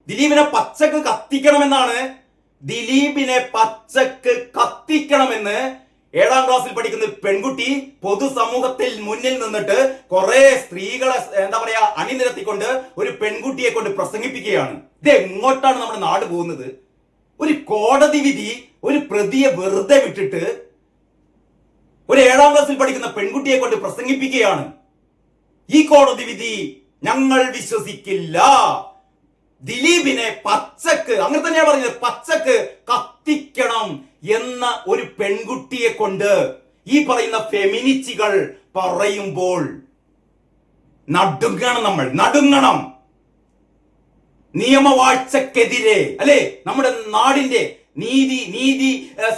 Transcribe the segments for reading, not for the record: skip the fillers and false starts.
ദിലീപിനെ പച്ചക്ക് കത്തിക്കണമെന്നാണ്. ദിലീപിനെ പച്ചക്ക് കത്തിക്കണമെന്ന് 7ാം ക്ലാസ്സിൽ പഠിക്കുന്ന പെൺകുട്ടി പൊതുസമൂഹത്തിൽ മുന്നിൽ നിന്നിട്ട് കുറെ സ്ത്രീകളെ അണിനിരത്തിക്കൊണ്ട് ഒരു പെൺകുട്ടിയെ കൊണ്ട് പ്രസംഗിപ്പിക്കുകയാണ്. ഇത് എങ്ങോട്ടാണ് നമ്മുടെ നാട് പോകുന്നത്? ഒരു കോടതി വിധി ഒരു പ്രതിയെ വെറുതെ വിട്ടിട്ട് ഒരു 7ാം ക്ലാസ്സിൽ പഠിക്കുന്ന പെൺകുട്ടിയെ കൊണ്ട് പ്രസംഗിപ്പിക്കുകയാണ്. ഈ കോടതി വിധി ഞങ്ങൾ വിശ്വസിക്കില്ല. ദിലീപിനെ പച്ചക്ക്, അങ്ങനെ തന്നെയാണ് പറഞ്ഞത്, പച്ചക്ക് കത്തിക്കണം എന്ന ഒരു പെൺകുട്ടിയെ കൊണ്ട് ഈ പറയുന്ന ഫെമിനിസ്റ്റുകൾ പറയുമ്പോൾ നടുങ്ങണം. നമ്മൾ നടുങ്ങണം. നിയമവാഴ്ചക്കെതിരെ അല്ലെ, നമ്മുടെ നാടിന്റെ നീതി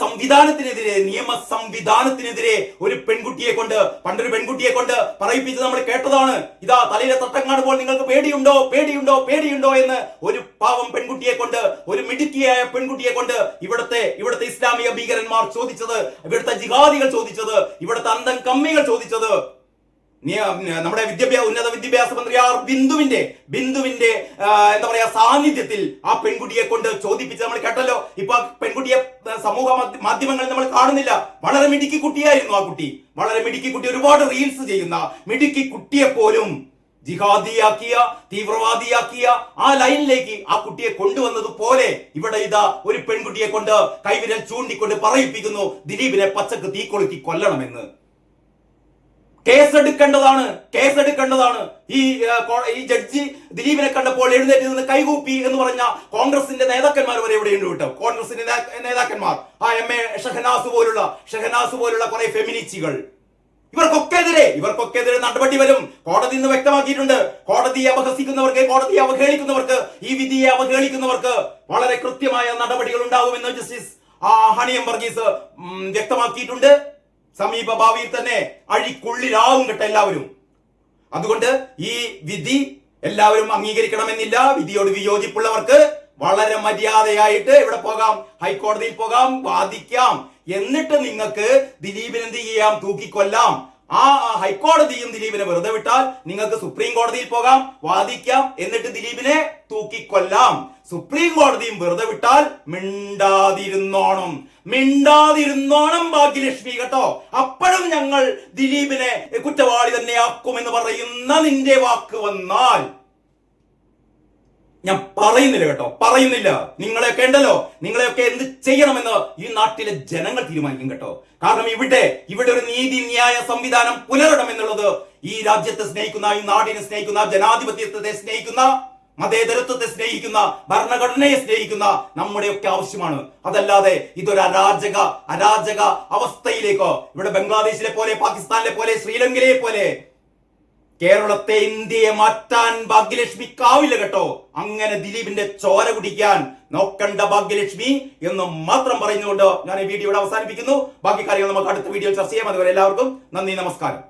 സംവിധാനത്തിനെതിരെ, നിയമ സംവിധാനത്തിനെതിരെ ഒരു പെൺകുട്ടിയെ കൊണ്ട്, പണ്ടൊരു പെൺകുട്ടിയെ കൊണ്ട് പറയിപ്പിച്ചത് നമ്മൾ കേട്ടതാണ്. ഇതാ തലയിലെ തട്ടം കാണുമ്പോൾ നിങ്ങൾക്ക് പേടിയുണ്ടോ പേടിയുണ്ടോ പേടിയുണ്ടോ എന്ന് ഒരു പാവം പെൺകുട്ടിയെ കൊണ്ട്, ഒരു മിടുക്കിയായ പെൺകുട്ടിയെ കൊണ്ട് ഇവിടുത്തെ ഇസ്ലാമിക ഭീകരന്മാർ ചോദിച്ചത്, ഇവിടുത്തെ ജിഹാദികൾ ചോദിച്ചത്, ഇവിടുത്തെ അന്തം കമ്മികൾ ചോദിച്ചത്, നമ്മുടെ ഉന്നത വിദ്യാഭ്യാസ മന്ത്രി ബിന്ദുവിന്റെ സാന്നിധ്യത്തിൽ ആ പെൺകുട്ടിയെ കൊണ്ട് ചോദിപ്പിച്ച് നമ്മൾ കേട്ടല്ലോ. ഇപ്പൊ പെൺകുട്ടിയെ സമൂഹ മാധ്യമങ്ങളിൽ നമ്മൾ കാണുന്നില്ല. വളരെ മിടുക്കി കുട്ടിയായിരുന്നു ആ കുട്ടി. വളരെ മിടുക്കി കുട്ടി, ഒരുപാട് റീൽസ് ചെയ്യുന്ന മിടുക്കി കുട്ടിയെ പോലും ജിഹാദിയാക്കിയ, തീവ്രവാദിയാക്കിയ ആ ലൈനിലേക്ക് ആ കുട്ടിയെ കൊണ്ടുവന്നതുപോലെ ഇവിടെ ഇതാ ഒരു പെൺകുട്ടിയെ കൊണ്ട് കൈവിരൽ ചൂണ്ടിക്കൊണ്ട് പറയിപ്പിക്കുന്നു ദിലീപിനെ പച്ചക്ക് തീക്കൊളുത്തി കൊല്ലണമെന്ന്. കേസെടുക്കേണ്ടതാണ്. ഈ ജഡ്ജി ദിലീപിനെ കണ്ടപ്പോൾ എഴുന്നേറ്റ് നിന്ന് കൈകൂപ്പി എന്ന് പറഞ്ഞ കോൺഗ്രസിന്റെ നേതാക്കന്മാർ വരെ എവിടെയുണ്ട് കേട്ടോ. കോൺഗ്രസിന്റെ നേതാക്കന്മാർ, ആ MA ഷഹനാസ് പോലുള്ള കുറെ ഫെമിനിസ്റ്റുകൾ, ഇവർക്കൊക്കെതിരെ നടപടി വരും. കോടതി ഇന്ന് വ്യക്തമാക്കിയിട്ടുണ്ട്. കോടതിയെ അപഹസിക്കുന്നവർക്ക്, കോടതിയെ അവഹേളിക്കുന്നവർക്ക്, ഈ വിധിയെ അവഹേളിക്കുന്നവർക്ക് വളരെ കൃത്യമായ നടപടികൾ ഉണ്ടാകുമെന്ന് ജസ്റ്റിസ് ഹണിയം വർഗീസ് വ്യക്തമാക്കിയിട്ടുണ്ട്. സമീപ ഭാവിയിൽ തന്നെ അഴിക്കുള്ളിലാവും കേട്ടോ എല്ലാവരും. അതുകൊണ്ട് ഈ വിധി എല്ലാവരും അംഗീകരിക്കണമെന്നില്ല. വിധിയോട് വിയോജിപ്പുള്ളവർക്ക് വളരെ മര്യാദയായിട്ട് ഇവിടെ പോകാം, ഹൈക്കോടതിയിൽ പോകാം, വാദിക്കാം. എന്നിട്ട് നിങ്ങൾക്ക് ദിലീപിനെ എന്ത് ചെയ്യാം? തൂക്കിക്കൊല്ലാം. ആ ഹൈക്കോടതിയും ദിലീപിനെ വെറുതെ വിട്ടാൽ നിങ്ങൾക്ക് സുപ്രീം കോടതിയിൽ പോകാം, വാദിക്കാം. എന്നിട്ട് ദിലീപിനെ തൂക്കിക്കൊല്ലാം. സുപ്രീം കോടതിയും വെറുതെ വിട്ടാൽ മിണ്ടാതിരുന്നോണം ഭാഗ്യലക്ഷ്മി കേട്ടോ. അപ്പോഴും ഞങ്ങൾ ദിലീപിനെ കുറ്റവാളി തന്നെ ആക്കുമെന്ന് പറയുന്ന നിന്റെ വാക്ക് വന്നാൽ ഞാൻ പറയുന്നില്ല കേട്ടോ, പറയുന്നില്ല. നിങ്ങളെയൊക്കെ ഉണ്ടല്ലോ, നിങ്ങളെയൊക്കെ എന്ത് ചെയ്യണമെന്ന് ഈ നാട്ടിലെ ജനങ്ങൾ തീരുമാനിക്കും കേട്ടോ. കാരണം ഇവിടെ ഒരു നീതി ന്യായ സംവിധാനം പുലരണമെന്നുള്ളത് ഈ രാജ്യത്തെ സ്നേഹിക്കുന്ന, ഈ നാടിനെ സ്നേഹിക്കുന്ന, ജനാധിപത്യത്തെ സ്നേഹിക്കുന്ന, മതേതരത്വത്തെ സ്നേഹിക്കുന്ന, ഭരണഘടനയെ സ്നേഹിക്കുന്ന നമ്മുടെയൊക്കെ ആവശ്യമാണ്. അതല്ലാതെ ഇതൊരു അരാജക അവസ്ഥയിലേക്കോ, ഇവിടെ ബംഗ്ലാദേശിലെ പോലെ, പാകിസ്ഥാനിലെ പോലെ, ശ്രീലങ്കയിലെ പോലെ കേരളത്തെ, ഇന്ത്യയെ മാറ്റാൻ ഭാഗ്യലക്ഷ്മിക്കാവില്ല കേട്ടോ. അങ്ങനെ ദിലീപിന്റെ ചോര കുടിക്കാൻ നോക്കണ്ട ഭാഗ്യലക്ഷ്മി എന്ന് മാത്രം പറഞ്ഞുകൊണ്ട് ഞാൻ ഈ വീഡിയോ അവസാനിപ്പിക്കുന്നു. ബാക്കി കാര്യങ്ങൾ നമുക്ക് അടുത്ത വീഡിയോയിൽ ചർച്ച ചെയ്യാം. അതുവരെ എല്ലാവർക്കും നന്ദി, നമസ്കാരം.